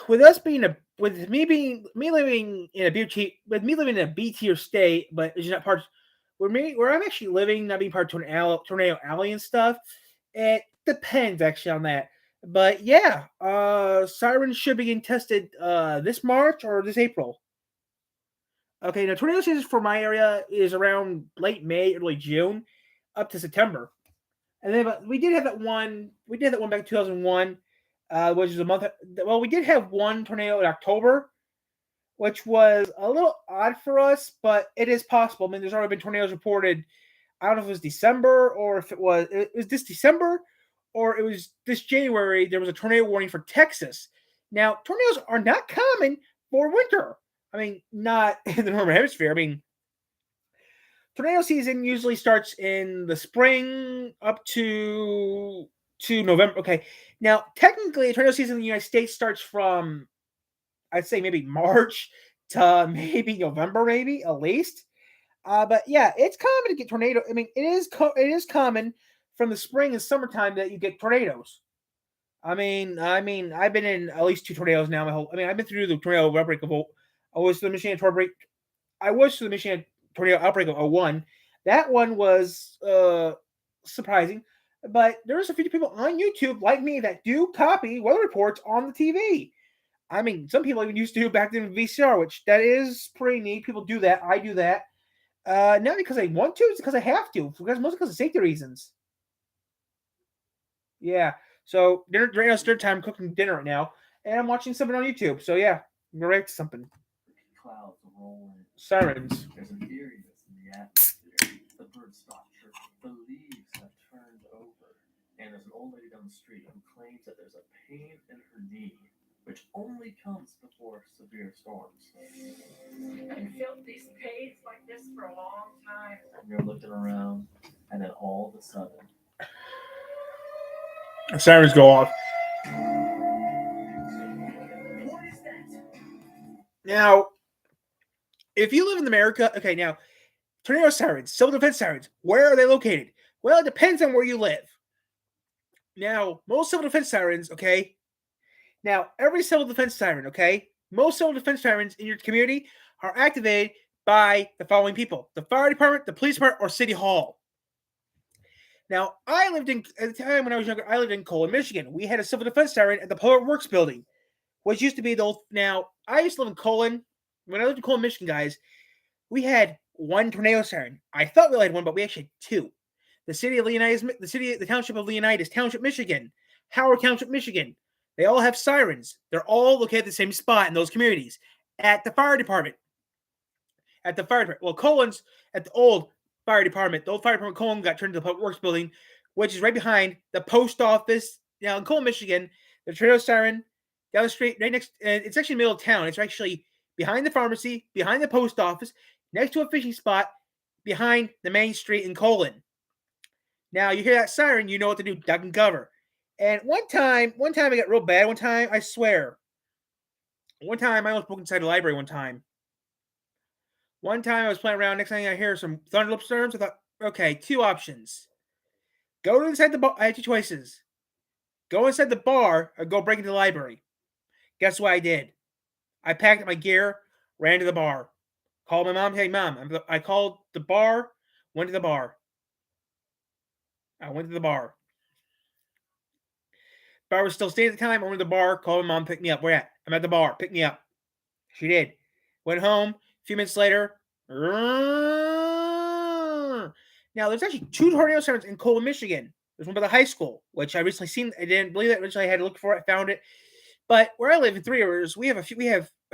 with us being a with me being me living in a B tier state, but it's not part where I'm actually living, not being part of Tornado Alley and stuff. It depends actually on that. But yeah, sirens should be getting tested this March or this April. Okay, now tornado season for my area is around late May, early June, up to September. And then but we did have that one. We did that one back in 2001, which is a month. Well, we did have one tornado in October, which was a little odd for us, but it is possible. I mean, there's already been tornadoes reported. I don't know if it was December or if it was this December or it was this January. There was a tornado warning for Texas. Now, tornadoes are not common for winter. I mean, not in the northern hemisphere. I mean, tornado season usually starts in the spring up to November. Okay, now technically, tornado season in the United States starts from I'd say maybe March to maybe November, maybe at least. But yeah, it's common to get tornado. I mean, it is common from the spring and summertime that you get tornadoes. I mean, I've been in at least two tornadoes now. I've been through the tornado outbreak of. I was through the Michigan tornado. I was through the Michigan tornado outbreak of '01. That one was surprising, but there's a few people on YouTube like me that do copy weather reports on the TV. I mean, some people even used to do back then with VCR, which that is pretty neat. People do that. I do that. Not because I want to, it's because I have to. Because mostly because of safety reasons. Yeah. So dinner right now it's dinner time. I'm cooking dinner right now, and I'm watching something on YouTube. So yeah, I'm right to something. Clouds rolling. Sirens. There's an eeriness in the atmosphere. The birds stop chirping. The leaves have turned over. And there's an old lady down the street who claims that there's a pain in her knee, which only comes before severe storms. I felt these pains like this for a long time. And you're looking around, and then all of a sudden, Sirens go off. What is that? Now, if you live in America, okay, now tornado sirens, civil defense sirens, where are they located? Well, it depends on where you live. Now, most civil defense sirens, okay. Now, every civil defense siren, okay, most civil defense sirens in your community are activated by the following people: the fire department, the police department, or city hall. Now, at the time when I was younger, I lived in Colon, Michigan. We had a civil defense siren at the Public Works building, which used to be the old. Now, I used to live in Colon. When I lived in Colon, Michigan, guys, we had one tornado siren. I thought we only had one, but we actually had two. The township of Leonidas Township, Michigan, Howard Township, Michigan. They all have sirens. They're all located at the same spot in those communities. At the fire department. Well, Colon's at the old fire department. The old fire department Colon got turned into the Public Works building, which is right behind the post office. Now in Colon, Michigan, the tornado siren down the street, right next. And it's actually in the middle of town. It's actually behind the pharmacy, behind the post office, next to a fishing spot, behind the main street in Colon. Now you hear that siren, you know what to do. Duck and cover. And one time I got real bad. One time, I swear. One time I almost broke inside the library. One time I was playing around. Next thing I hear some thunderstorms. I thought, okay, two options. Go inside the bar. I had two choices. Go inside the bar or go break into the library. Guess what I did? I packed up my gear, ran to the bar. Called my mom. Hey, mom. I called the bar, went to the bar. I went to the bar. Bar was still staying at the time. I went to the bar, called my mom, pick me up. Where at? I'm at the bar. Pick me up. She did. Went home. A few minutes later. Now, there's actually two tornado sirens in Colon, Michigan. There's one by the high school, which I recently seen. I didn't believe it. Originally, I had to look for it. I found it. But where I live in Three Rivers, we have a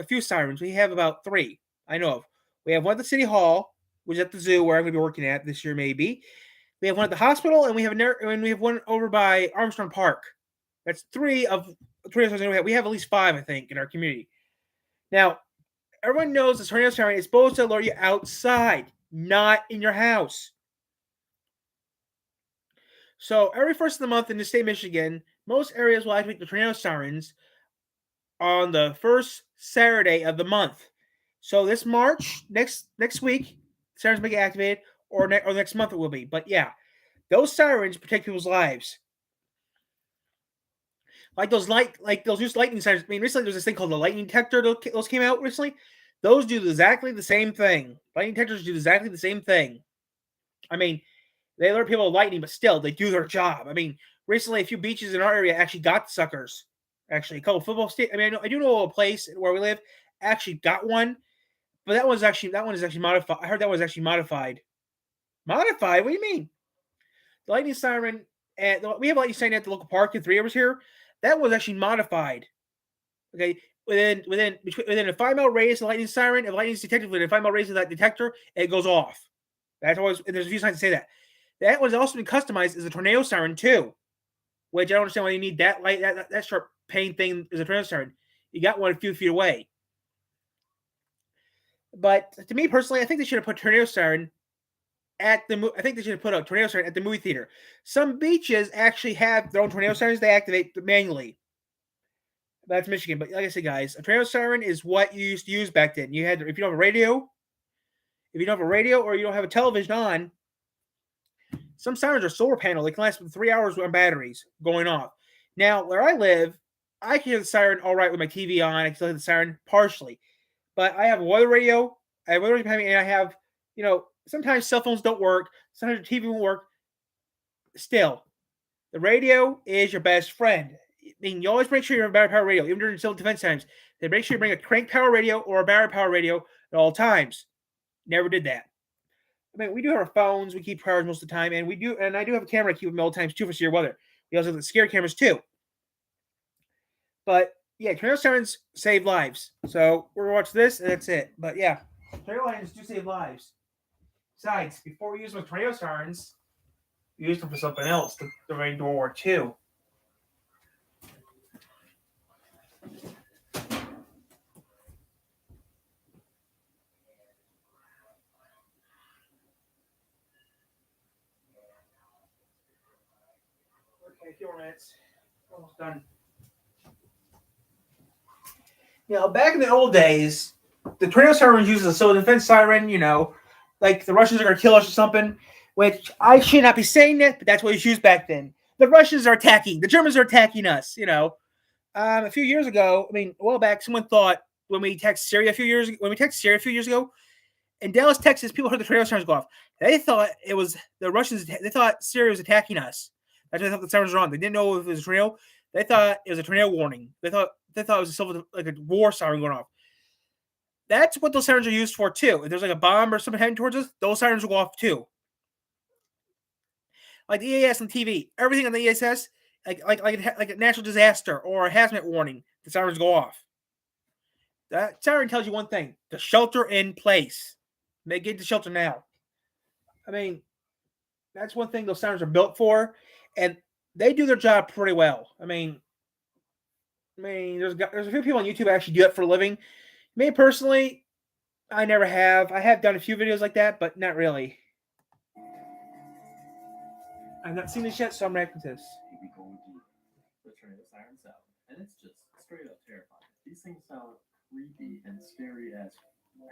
few sirens. We have about three I know of. We have one at the city hall, which is at the zoo where I'm going to be working at this year, maybe. We have one at the hospital, and we have one over by Armstrong Park. That's three tornadoes we have. We have at least five, I think, in our community. Now, everyone knows the tornado siren is supposed to alert you outside, not in your house. So every first of the month in the state of Michigan, most areas will activate the tornado sirens on the first Saturday of the month. So this March, next week, sirens may get activated, or next month it will be. But yeah, those sirens protect people's lives. like those new lightning sirens. I mean, recently there's this thing called the lightning detector. Those came out recently. Those do exactly the same thing. Lightning detectors do exactly the same thing. I mean, they alert people of lightning, but still, they do their job. I mean, recently a few beaches in our area actually got the suckers. Actually, a couple football state. I mean, I do know a place where we live actually got one, but that one is actually modified. I heard that was actually modified. Modified? What do you mean? The lightning siren we have a lightning siren at the local park in 3 Rivers here. That was actually modified. Okay, within a 5 mile radius of the lightning siren, if lightning is detected within a 5 mile radius of that detector, it goes off. That's always, and there's a few signs to say that. That one's also been customized as a tornado siren too, which I don't understand why you need that light, that sharp pain thing as a tornado siren. You got one a few feet away. But to me personally, I think they should have put tornado siren I think they should have put a tornado siren at the movie theater. Some beaches actually have their own tornado sirens. They activate manually. That's Michigan. But like I said, guys, a tornado siren is what you used to use back then. You had, if you don't have a radio, or you don't have a television on, some sirens are solar panel. They can last 3 hours on batteries going off. Now, where I live, I can hear the siren all right with my TV on. I can still hear the siren partially. But I have a weather radio. I have weather radio behind me, and I have, sometimes cell phones don't work. Sometimes the TV won't work. Still, the radio is your best friend. I mean, you always make sure you have a battery power radio, even during civil defense times. They make sure you bring a crank power radio or a battery power radio at all times. Never did that. I mean, we do have our phones. We keep powers most of the time, and I do have a camera to keep them all times too for severe weather. We also have the scare cameras too. But yeah, tornado sirens save lives. So we're gonna watch this, and that's it. But yeah, tornado sirens do save lives. Besides, before we use them with tornado sirens, we used them for something else during World War II. Okay, a few more minutes. Almost done. Back in the old days, the tornado siren was used as a civil defense siren, like the Russians are going to kill us or something, which I should not be saying that, but that's what was used back then. The Russians are attacking. The Germans are attacking us, A few years ago, a while back, someone thought when we texted Syria a few years ago, in Dallas, Texas, people heard the tornado sirens go off. They thought it was the Russians. They thought Syria was attacking us. That's why they thought the sirens were on. They didn't know if it was a tornado. They thought it was a tornado warning. They thought it was a war siren going off. That's what those sirens are used for too. If there's like a bomb or something heading towards us, those sirens will go off too. Like the EAS on TV, everything on the EAS, like a natural disaster or a hazmat warning, the sirens go off. That siren tells you one thing: to shelter in place. They get to shelter now. That's one thing those sirens are built for, and they do their job pretty well. There's a few people on YouTube actually do it for a living. Me personally, I never have. I have done a few videos like that, but not really. I've not seen this yet, so I'm reacting to this. The tornado siren sound, and it's just straight up terrifying. These things sound creepy and scary as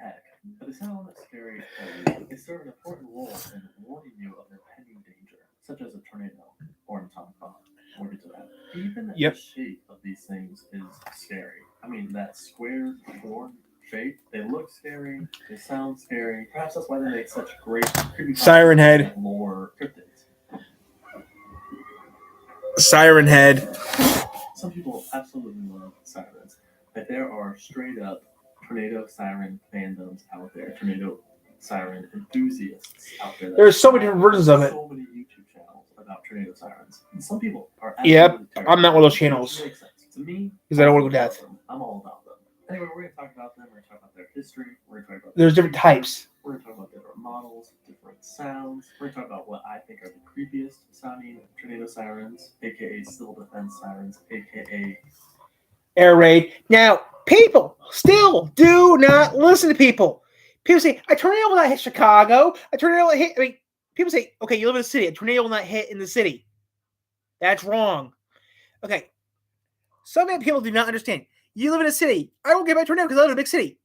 heck, but they sound scary because they serve an important role in warning you of impending danger, such as a tornado or an atomic bomb. We'll get to that. Even the shape of these things is scary. That square horn shape, they look scary, they sound scary. Perhaps that's why they make such great creepy Siren Head. Lore cryptids. Siren Head. Some people absolutely love sirens. But there are straight up tornado siren fandoms out there, tornado siren enthusiasts out there. There's so many different versions of it. So many YouTube channels about tornado sirens. And some people are I'm not one of those channels. Makes sense. To me, because I don't want to go death. I'm all about them. Anyway, we're going to talk about them. We're going to talk about their history. We're going to talk about there's different types. We're going to talk about different models, different sounds. We're going to talk about what I think are the creepiest sounding tornado sirens, aka civil defense sirens, aka air raid. Now, people still do not listen to people. People say a tornado will not hit Chicago. A tornado will hit. People say, okay, you live in a city. A tornado will not hit in the city. That's wrong. Okay. Some people do not understand. You live in a city. I won't get by a tornado because I live in a big city.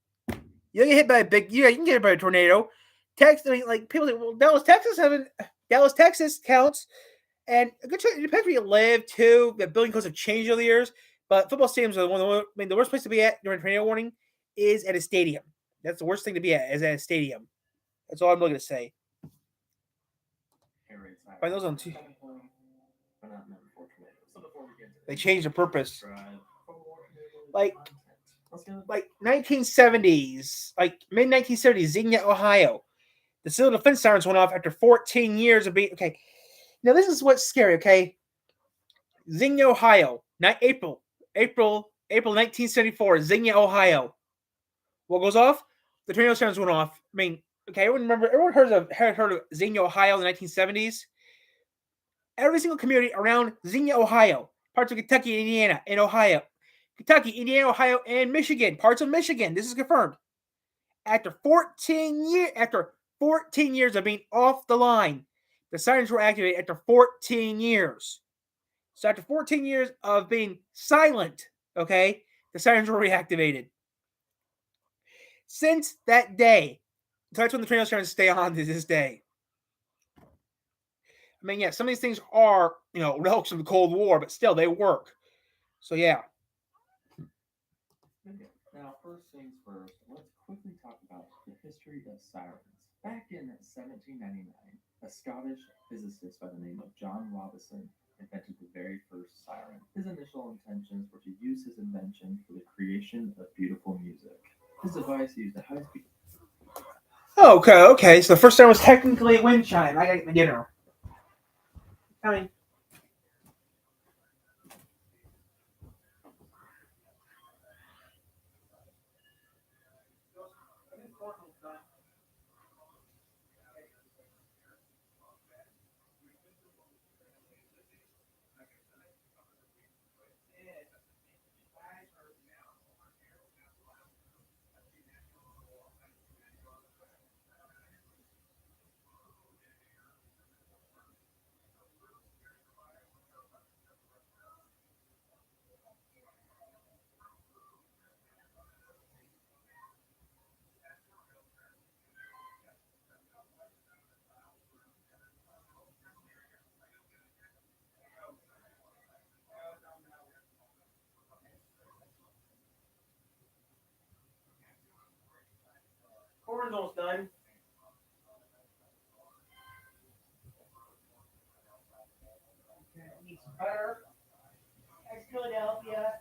You get hit by you can get hit by a tornado. People say, well, Dallas, Texas counts. And a good choice. It depends where you live too. The building codes have changed over the years, but football stadiums are one of the. I mean, the worst place to be at during tornado warning is at a stadium. That's the worst thing to be at, is at a stadium. That's all I'm looking to say. By those on two, they changed the purpose. Like 1970s, like mid 1970s, Xenia, Ohio. The civil defense sirens went off after 14 years of being okay. Now this is what's scary. Okay, Xenia, Ohio, not April 1974, Xenia, Ohio. What goes off? The tornado sirens went off. I mean, okay, everyone heard of Xenia, Ohio in the 1970s. Every single community around Xenia, Ohio, parts of Kentucky, Indiana, and Ohio. Kentucky, Indiana, Ohio, and Michigan, parts of Michigan. This is confirmed. After 14 years of being off the line, the sirens were activated after 14 years. So after 14 years of being silent, okay, the sirens were reactivated. Since that day, that's when the tornado sirens stay on to this day. I mean, yeah, some of these things are, relics of the Cold War, but still, they work. So, yeah. Okay. Now, first things first, let's quickly talk about the history of sirens. Back in 1799, a Scottish physicist by the name of John Robison invented the very first siren. His initial intentions were to use his invention for the creation of beautiful music. His device used a high-speed. Oh, okay. So the first siren was technically a wind chime. I gotta get my dinner. Coming. Corn's almost done. Need some butter. Ex Philadelphia.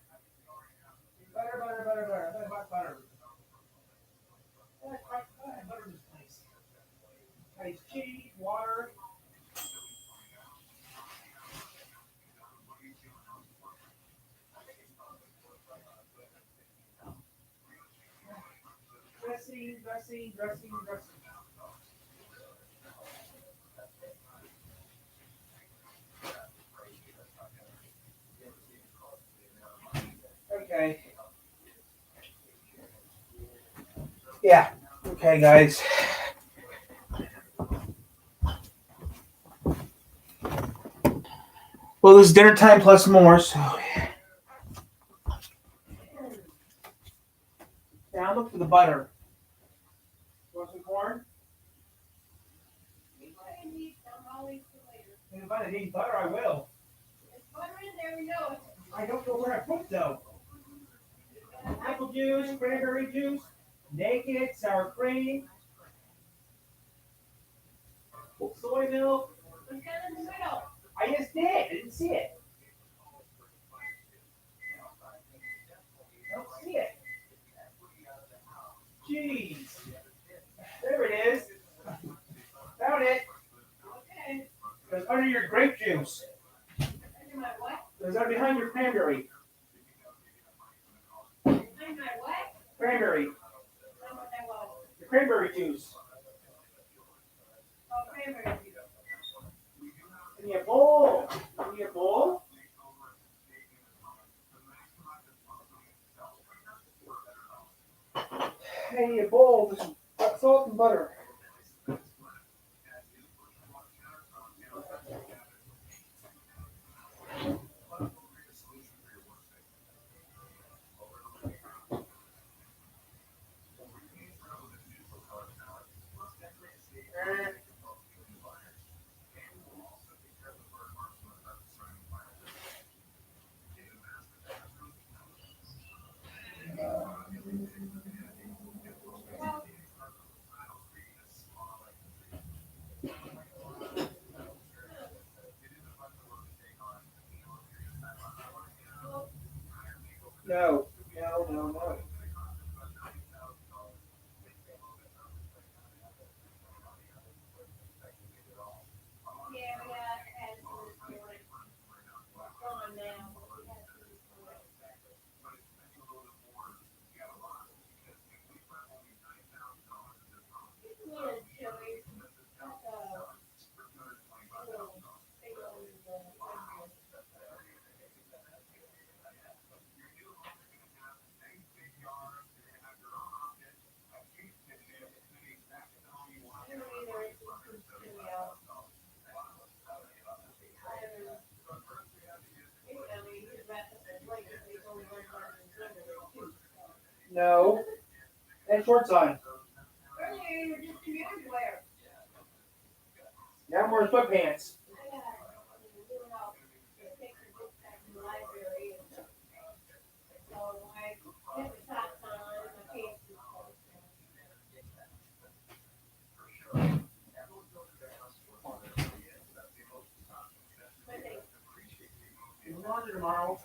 Butter. Butter. Butter in this place. Nice cheese, water. Dressing. Okay. Yeah. Okay, guys. Well, this is dinner time plus more, so. Now look for the butter. You want some corn? If I need butter, I will. There's butter in there, we know it. I don't know where I put though. Apple juice, cranberry juice, naked, sour cream, soy milk. It's got in the middle. I just did. I didn't see it. I don't see it. Jeez. There it is. Found it. Okay. It was under your grape juice. Under my what? It was behind your cranberry. Under my what? Cranberry. I don't know what that was. The cranberry juice. Oh, cranberry juice. Give me a bowl. Give me a bowl. I need a bowl with some salt and butter. No, no, no, no. No. And shorts on. Now I'm wearing sweatpants. You want it tomorrow?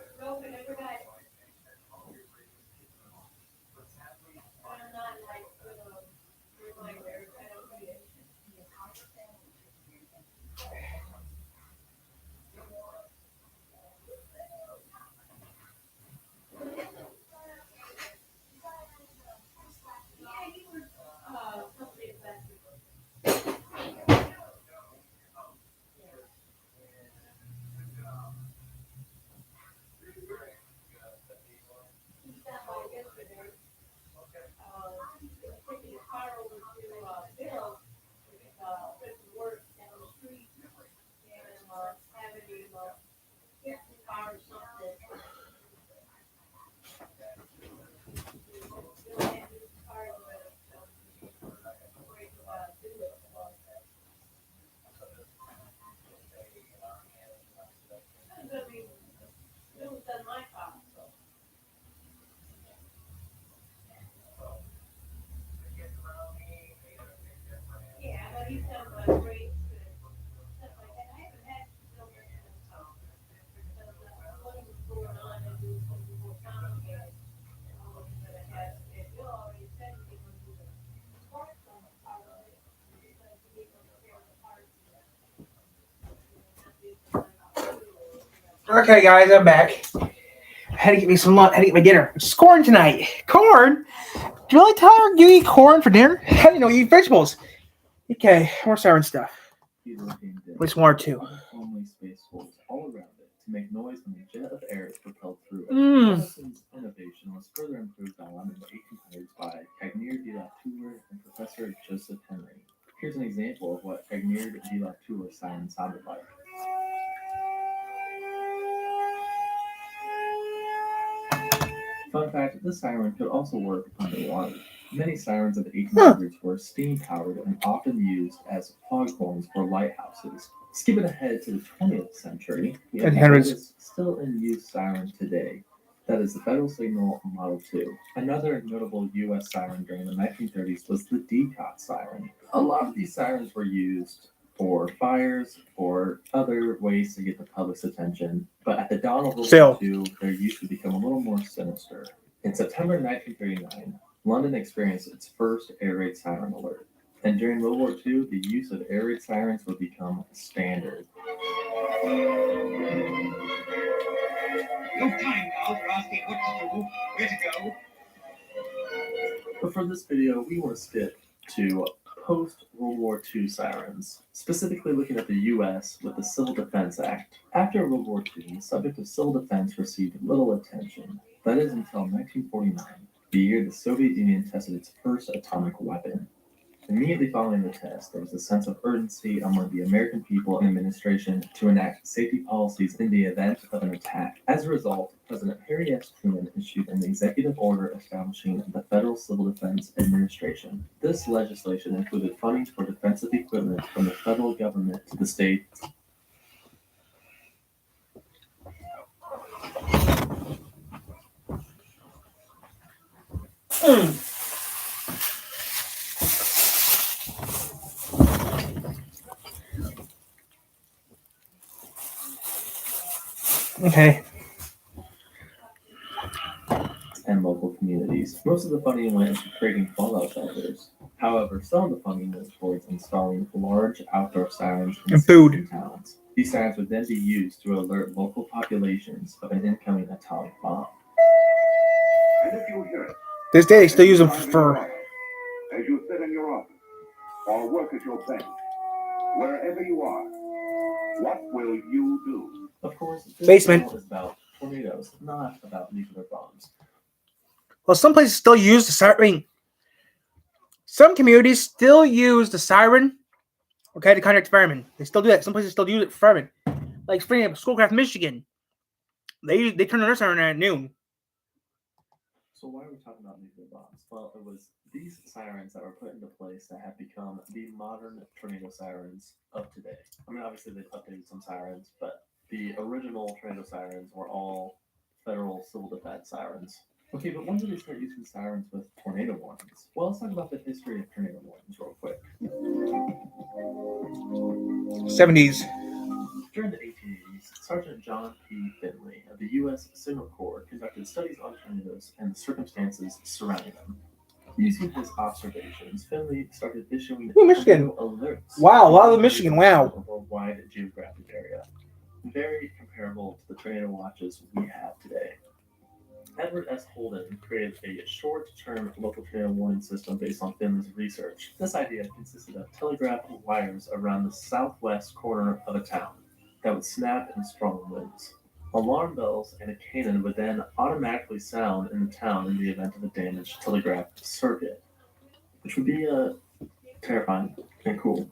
Okay, guys, I'm back. I had to get me some lunch. I had to get my dinner. It's corn tonight. Corn? Really, Tyler? You eat corn for dinner? I didn't know you eat vegetables. Okay, more siren stuff. At least one or two. Only space holes all around it to make noise when a jet of air is propelled through it. Edison's innovation was further improved on in the 1800s by Cagnier de la Tour and Professor Joseph Henry. Here's an example of what Cagnier de la Tour siren sounded like. Fun fact, this siren could also work underwater. Many sirens of the 1800s were steam-powered and often used as foghorns for lighthouses. Skipping ahead to the 20th century, we have the still in use siren today. That is the Federal Signal Model 2. Another notable U.S. siren during the 1930s was the DCOT siren. A lot of these sirens were used for fires or other ways to get the public's attention, but at the dawn of World War II, their use would become a little more sinister. In September 1939, London experienced its first air raid siren alert, and during World War II, the use of air raid sirens would become standard. No time now for asking what to do, where to go. But for this video, we want to skip to post-World War II sirens, specifically looking at the U.S. with the Civil Defense Act. After World War II, the subject of civil defense received little attention. That is until 1949, the year the Soviet Union tested its first atomic weapon. Immediately following the test, there was a sense of urgency among the American people and administration to enact safety policies in the event of an attack. As a result, President Harry S. Truman issued an executive order establishing the Federal Civil Defense Administration. This legislation included funding for defensive equipment from the federal government to the states. Okay. And local communities. Most of the funding went into creating fallout shelters. However, some of the funding went towards installing large outdoor sirens in And cities food. and towns. These sirens would then be used to alert local populations of an incoming atomic bomb. And if you hear it, This day they still as use you them drive in for. your office, as you sit in your office, or work at your bench, wherever you are, what will you do? Of course, this Basement. channel is about tornadoes, not about nuclear bombs. Well, some places still use the siren. I mean, some communities still use the siren, okay, to contact firemen. They still do that. Some places still use it for firemen. Like Spring Schoolcraft, Michigan. They turn on their siren at noon. So why are we talking about nuclear bombs? Well, it was these sirens that were put into place that have become the modern tornado sirens of today. I mean, obviously they've updated some sirens, but the original tornado sirens were all federal civil defense sirens. Okay, but when did they start using sirens with tornado warnings? Well, let's talk about the history of tornado warnings real quick. 70s. During the 1880s, Sergeant John P. Finley of the U.S. Signal Corps conducted studies on tornadoes and the circumstances surrounding them. Using his observations, Finley started issuing Michigan. tornado alerts. Wow, a lot of Michigan, wow. A worldwide geographic area. Very comparable to the tornado watches we have today. Edward S. Holden created a short-term local tornado warning system based on Finley's research. This idea consisted of telegraph wires around the southwest corner of a town that would snap in strong winds. Alarm bells and a cannon would then automatically sound in the town in the event of a damaged telegraph circuit, which would be terrifying and cool.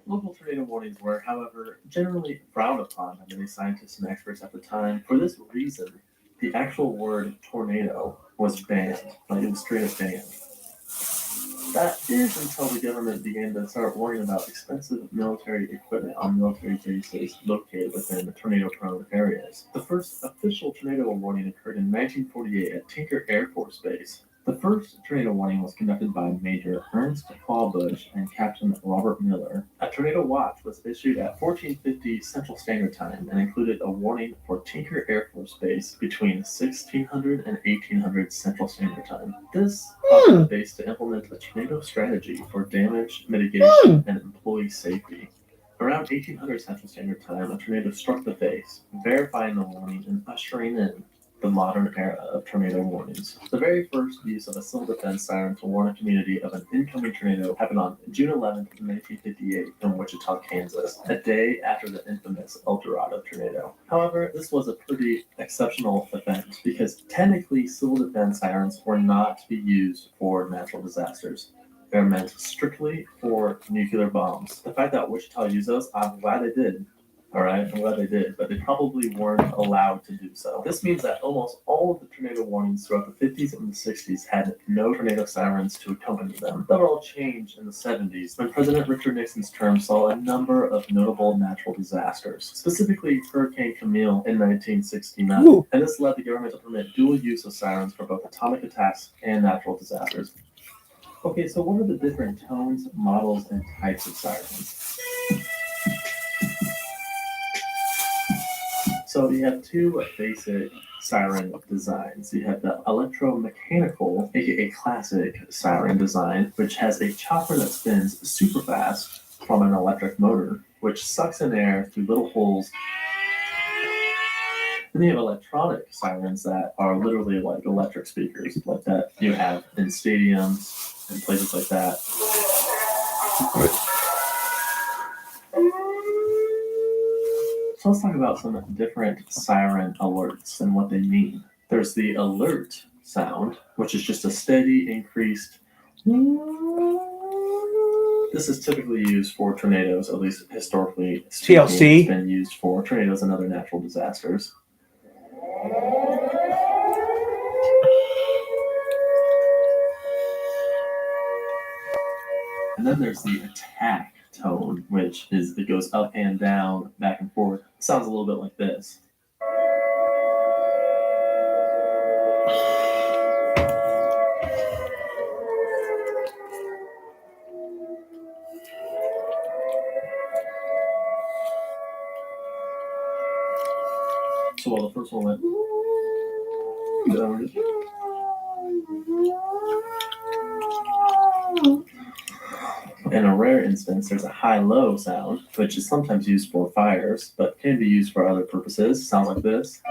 Local tornado warnings were, however, generally frowned upon by many scientists and experts at the time. For this reason, the actual word tornado was banned. Like, it was straight up banned. That is until the government began to start worrying about expensive military equipment on military bases located within tornado-prone areas. The first official tornado warning occurred in 1948 at Tinker Air Force Base. The first tornado warning was conducted by Major Ernst Clawbush and Captain Robert Miller. A tornado watch was issued at 1450 Central Standard Time and included a warning for Tinker Air Force Base between 1600 and 1800 Central Standard Time. This caused the base to implement a tornado strategy for damage mitigation and employee safety. Around 1800 Central Standard Time, a tornado struck the base, verifying the warning and ushering in the modern era of tornado warnings. The very first use of a civil defense siren to warn a community of an incoming tornado happened on June 11, 1958 in Wichita, Kansas, a day after the infamous El Dorado tornado. However, this was a pretty exceptional event because technically civil defense sirens were not to be used for natural disasters. They're meant strictly for nuclear bombs. The fact that Wichita used those, I'm glad they did. All right, I'm glad they did, but they probably weren't allowed to do so. This means that almost all of the tornado warnings throughout the 50s and the 60s had no tornado sirens to accompany them. That all changed in the 70s when President Richard Nixon's term saw a number of notable natural disasters, specifically Hurricane Camille in 1969. Ooh. And this led the government to permit dual use of sirens for both atomic attacks and natural disasters. Okay, so what are the different tones, models, and types of sirens? So you have two basic siren designs. You have the electromechanical, aka classic siren design, which has a chopper that spins super fast from an electric motor, which sucks in air through little holes. Then you have electronic sirens that are literally like electric speakers, like that you have in stadiums and places like that. So let's talk about some different siren alerts and what they mean. There's the alert sound, which is just a steady increased. This is typically used for tornadoes, at least historically speaking. TLC. It's been used for tornadoes and other natural disasters. And then there's the attack tone, which is it goes up and down, back and forth. sounds a little bit like this. So while the first one went, in a rare instance, there's a high-low sound, which is sometimes used for fires, but can be used for other purposes. Sounds like this.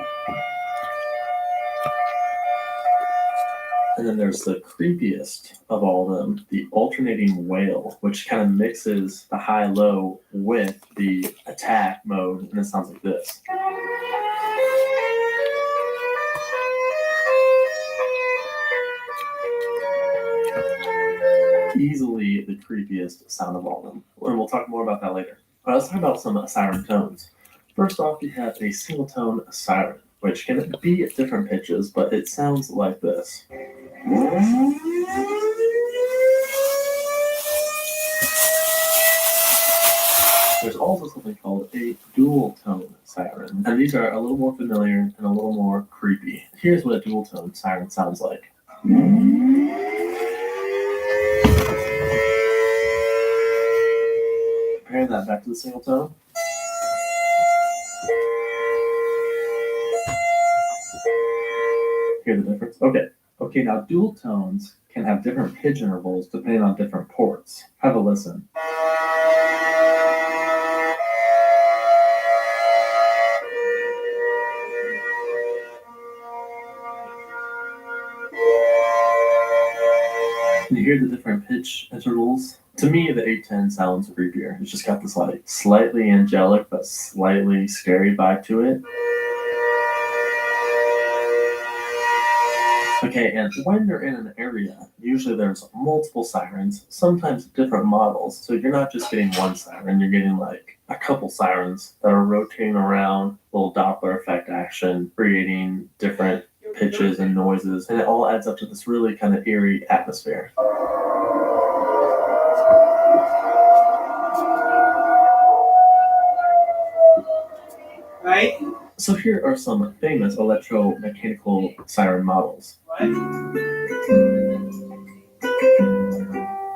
And then there's the creepiest of all of them, the alternating wail, which kind of mixes the high-low with the attack mode, and it sounds like this. Easily the creepiest sound of all of them. And we'll talk more about that later. But let's talk about some siren tones. First off, we have a single tone siren, which can be at different pitches, but it sounds like this. There's also something called a dual tone siren, and these are a little more familiar and a little more creepy. Here's what a dual tone siren sounds like. Compare that back to the single tone. Hear the difference? Okay, now dual tones can have different pitch intervals depending on different ports. Have a listen. Can you hear the different pitch intervals? To me, the 810 sounds creepier. It's just got this like slightly angelic but slightly scary vibe to it. Okay, and when you're in an area, usually there's multiple sirens, sometimes different models. So you're not just getting one siren, you're getting like a couple sirens that are rotating around, little Doppler effect action, creating different pitches and noises, and it all adds up to this really kind of eerie atmosphere. Right? So here are some famous electromechanical siren models.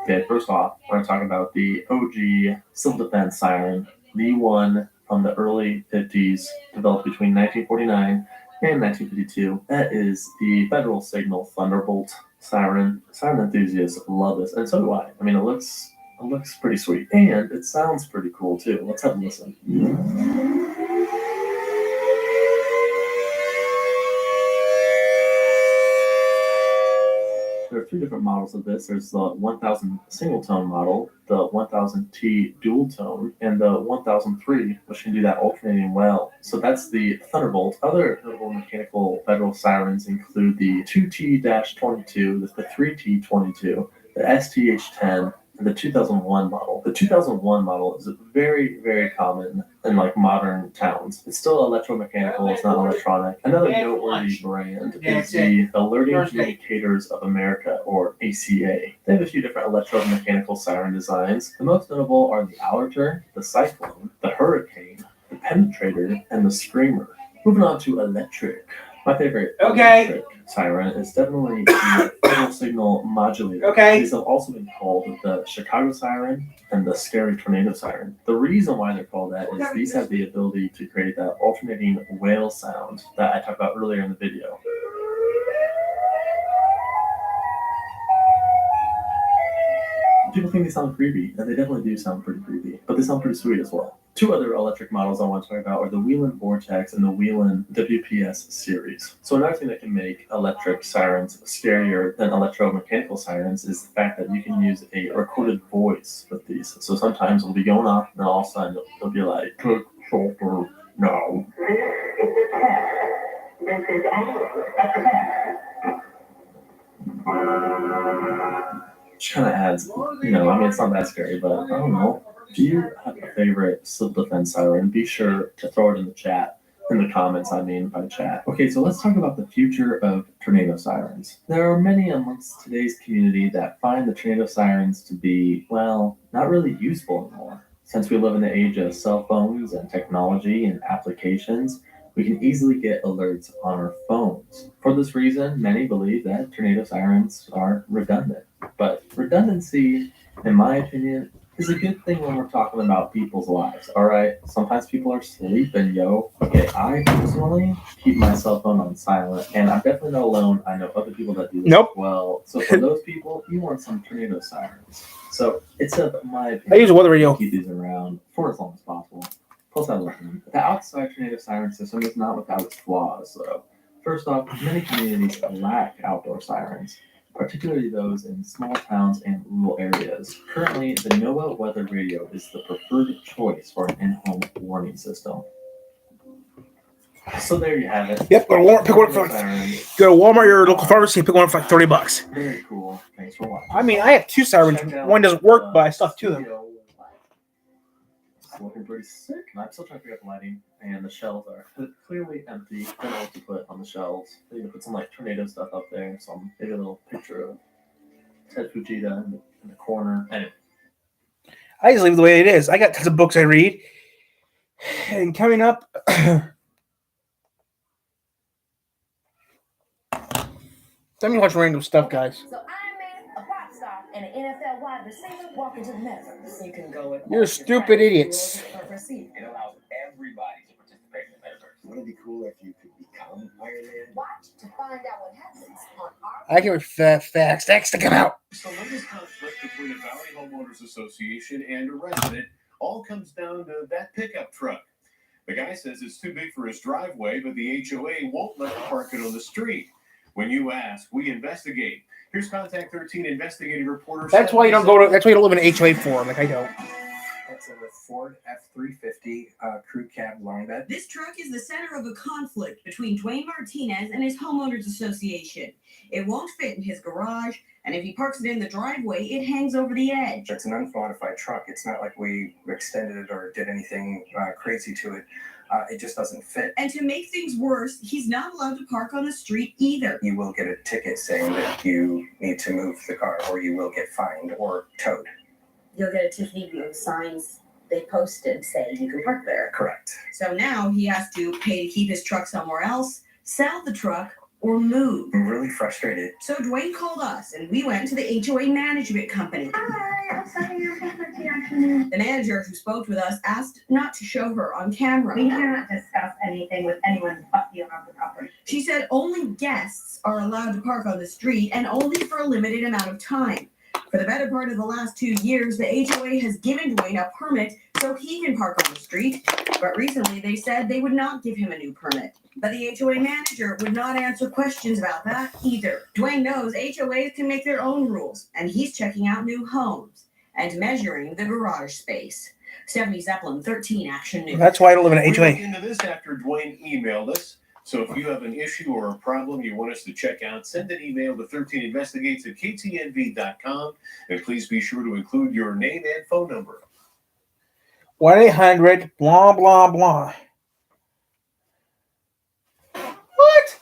Okay, first off, we're going to talk about the OG civil defense siren, the one from the early 50s, developed between 1949 and 1952. That is the Federal Signal Thunderbolt siren. Siren enthusiasts love this, and so do I. I mean, it looks pretty sweet, and it sounds pretty cool too. Let's have a listen. There are three different models of this. There's the 1000 single tone model, the 1000T dual tone, and the 1003, which can do that alternating well. So that's the Thunderbolt. Other notable mechanical Federal sirens include the 2T-22, the 3T-22, the STH-10, and the 2001 model. The 2001 model is very, very common in like modern towns. It's still electromechanical, it's not electronic. Another noteworthy brand is the Alerting Communicators of America, or ACA. They have a few different electromechanical siren designs. The most notable are the Alerter, the Cyclone, the Hurricane, the Penetrator, and the Screamer. Moving on to electric. My favorite electric siren is definitely the Federal Signal Modulator. Okay. These have also been called the Chicago Siren and the Scary Tornado Siren. The reason why they're called that is these have the ability to create that alternating wail sound that I talked about earlier in the video. People think they sound creepy, and they definitely do sound pretty creepy, but they sound pretty sweet as well. Two other electric models I want to talk about are the Whelen Vortex and the Whelen WPS series. So another thing that can make electric sirens scarier than electromechanical sirens is the fact that you can use a recorded voice with these. So sometimes it'll be going off, and then all of a sudden it'll be like, "Take shelter now." This is Which kind of adds, I mean, it's not that scary, but I don't know. Do you have a favorite civil defense siren? Be sure to throw it in the chat, in the comments, by chat. Okay, so let's talk about the future of tornado sirens. There are many amongst today's community that find the tornado sirens to be, well, not really useful anymore. Since we live in the age of cell phones and technology and applications, we can easily get alerts on our phones. For this reason, many believe that tornado sirens are redundant. But redundancy, in my opinion, is a good thing when we're talking about people's lives. All right, sometimes people are sleeping, yo. Okay, I personally keep my cell phone on silent, and I'm definitely not alone. I know other people that do this Nope. as well. So for those people, you want some tornado sirens. So it's up my opinion. I use a weather radio. Keep these around for as long as possible. Plus, I love them. The outside tornado siren system is not without its flaws, though. First off, many communities lack outdoor sirens, particularly those in small towns and rural areas. Currently, the NOAA weather radio is the preferred choice for an in-home warning system. So there you have it. Yep, go to Walmart, pick one up for go to Walmart, your local pharmacy, and pick one up for like $30. Very cool. Thanks for watching. I mean, I have 2 sirens. One doesn't work, but I still have 2 of them. It's looking pretty sick. And I'm still trying to figure out the lighting, and the shelves are clearly empty. I don't know what to put on the shelves. They're gonna put some like tornado stuff up there. Some maybe a little picture of Ted Fujita in the corner. Anyway. I just leave it the way it is. I got tons of books I read. And coming up, let me watch random stuff, guys. So Iron Man, a pop star, and an NFL wide receiver walk into the metaverse. You can go with You're stupid idiots. It allows everybody to participate in the metaverse. Wouldn't it be cool if you could become Iron Man? Watch to find out what happens on our. I can wait for facts to come out. So latest conflict between a Valley Homeowners Association and a resident all comes down to that pickup truck. The guy says it's too big for his driveway, but the HOA won't let him park it on the street. When you ask, we investigate. Here's Contact 13 investigative reporter. That's why you don't go to. That's why you don't live in an HOA forum. Like I don't. That's a Ford F-350 crew cab long bed. This truck is the center of a conflict between Dwayne Martinez and his homeowners association. It won't fit in his garage, and if he parks it in the driveway, it hangs over the edge. It's an unmodified truck. It's not like we extended it or did anything crazy to it. It just doesn't fit. And to make things worse, he's not allowed to park on the street either. You will get a ticket saying that you need to move the car, or you will get fined or towed. You'll get a ticket view of signs they posted saying you can park there. Correct. So now he has to pay to keep his truck somewhere else, sell the truck, or move. I'm really frustrated. So Dwayne called us, and we went to the HOA management company. Hi, I'm signing your paper to action. The manager who spoke with us asked not to show her on camera. We cannot discuss anything with anyone but the owner of the property. She said only guests are allowed to park on the street and only for a limited amount of time. For the better part of the last 2 years, the HOA has given Dwayne a permit so he can park on the street, but recently they said they would not give him a new permit. But the HOA manager would not answer questions about that either. Dwayne knows HOAs can make their own rules, and he's checking out new homes and measuring the garage space. Stephanie Zeppelin, 13 Action News. That's why I don't live in an We HOA. looked into this after Dwayne emailed us. So if you have an issue or a problem you want us to check out, send an email to 13investigates@ktnv.com, and please be sure to include your name and phone number. 1-800 blah blah blah. What?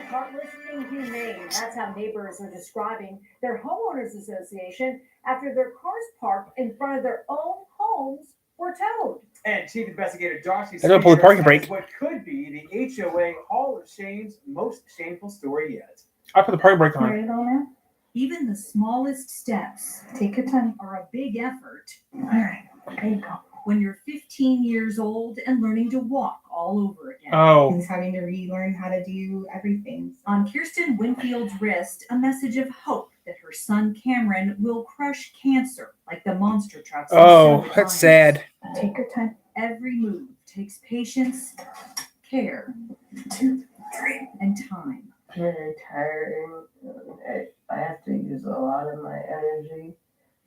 Heartless thing humane. That's how neighbors are describing their homeowners association after their cars parked in front of their own homes were towed. And Chief Investigator Darcy I gotta pull the parking Spears brake. has what could be the HOA Hall of Shame's most shameful story yet. I put the parking brake on. Ready to go now? Even the smallest steps Take your time. are a big effort All right. There you go. when you're 15 years old and learning to walk all over again. Oh, He's having to relearn how to do everything. On Kirsten Winfield's wrist, a message of hope that her son Cameron will crush cancer like the monster trucks. in oh, Silver that's Linings. sad. Take your time. Every move takes patience, care, 2, 3. and time. I'm really tired. I have to use a lot of my energy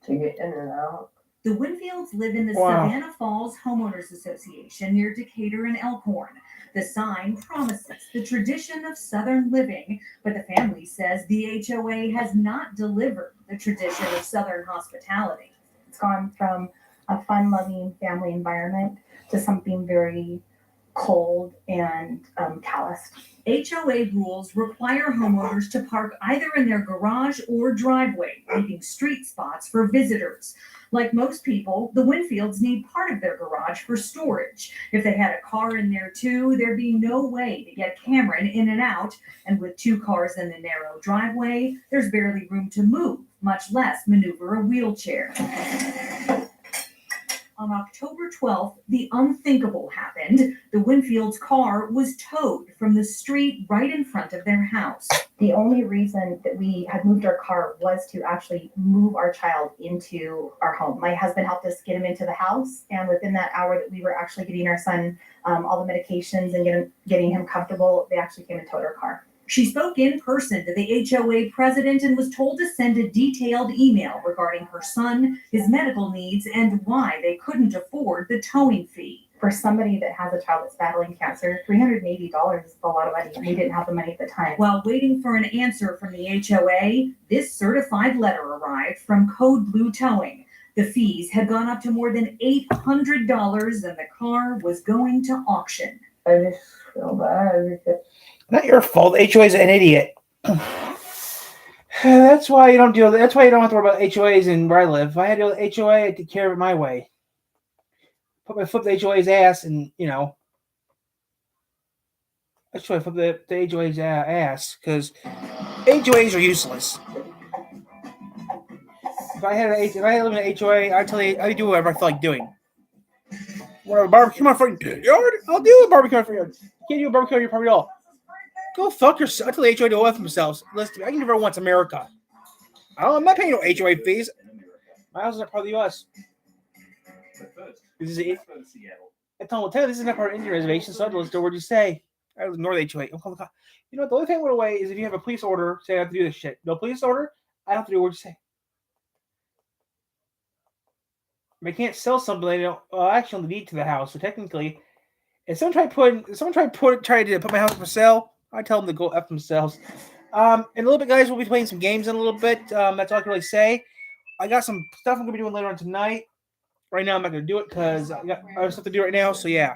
to get in and out. The Winfields live in the Wow. Savannah Falls Homeowners Association near Decatur and Elkhorn. The sign promises the tradition of Southern living, but the family says the HOA has not delivered the tradition of Southern hospitality. It's gone from a fun-loving family environment to something very cold and calloused. HOA rules require homeowners to park either in their garage or driveway, leaving street spots for visitors. Like most people, the Winfields need part of their garage for storage. If they had a car in there too, there'd be no way to get Cameron in and out. And with 2 cars in the narrow driveway, there's barely room to move, much less maneuver a wheelchair. On October 12th, the unthinkable happened. The Winfield's car was towed from the street right in front of their house. The only reason that we had moved our car was to actually move our child into our home. My husband helped us get him into the house, and within that hour that we were actually getting our son all the medications and getting him comfortable, they actually came and towed our car. She spoke in person to the HOA president and was told to send a detailed email regarding her son, his medical needs, and why they couldn't afford the towing fee. For somebody that has a child that's battling cancer, $380 is a lot of money, and we didn't have the money at the time. While waiting for an answer from the HOA, this certified letter arrived from Code Blue Towing. The fees had gone up to more than $800 and the car was going to auction. I just feel bad because Not your fault. The HOA is an idiot. That's why you don't deal. That's why you don't have to worry about HOAs in where I live. If I had to deal with HOA, I'd take care of it my way. Flip the HOA's ass, and that's why I flip the HOA's ass because HOAs are useless. If I live in an HOA, I'd do whatever I feel like doing. Want a barbecue in my front yard? I'll do a barbecue in my front yard. You can't do a barbecue in your property at all. Go fuck yourself. I tell the HOA to go F themselves. Listen, I can never want America. I'm not paying no HOA fees. My house is not part of the U.S. This is it. I told him, this is not part of Indian reservation, so I'd listen to what you say. I would ignore the HOA. I'm calling the cop. You know what? The only thing I went away is if you have a police order saying I have to do this shit. No police order, I don't have to do what you say. I can't sell something they don't actually need to the house. So technically, if someone tried to put my house for sale, I tell them to go F themselves. In a little bit, guys, we'll be playing some games in a little bit. That's all I can really say. I got some stuff I'm going to be doing later on tonight. Right now, I'm not going to do it because I have stuff to do right now. So, yeah.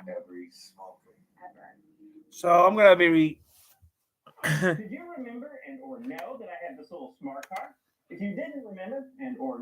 So, I'm going to be... Did you remember and or know that I had this little smart car? If you didn't remember and or